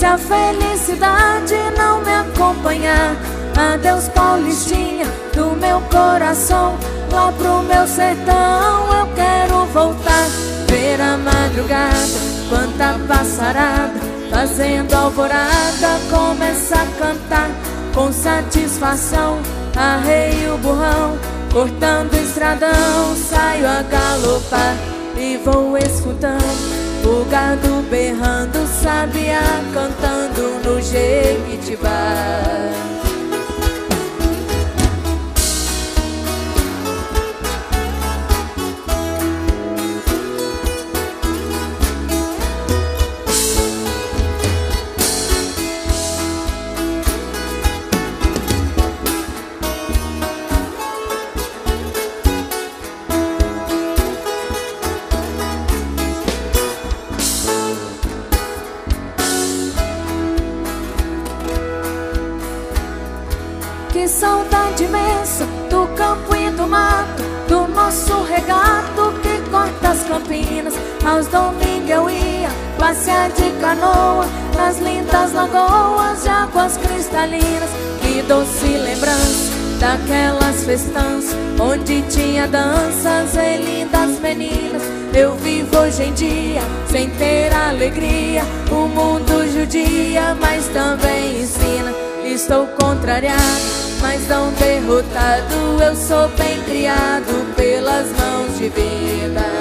a felicidade não me acompanhar, adeus Paulistinha do meu coração. Lá pro meu sertão eu quero voltar, ver a madrugada, quanta passarada, fazendo alvorada, começa a cantar com satisfação. Arrei o burrão, cortando o estradão, saio a galopar e vou escutando o gado berrando, sabiá cantando no Jequitibá. Que saudade imensa do campo e do mato, do nosso regato que corta as campinas. Aos domingos eu ia passear de canoa nas lindas lagoas de águas cristalinas. Que doce lembrança daquelas festanças onde tinha danças e lindas meninas. Eu vivo hoje em dia sem ter alegria, o mundo judia, mas também ensina. Estou contrariado, mas não derrotado, eu sou bem criado pelas mãos divinas.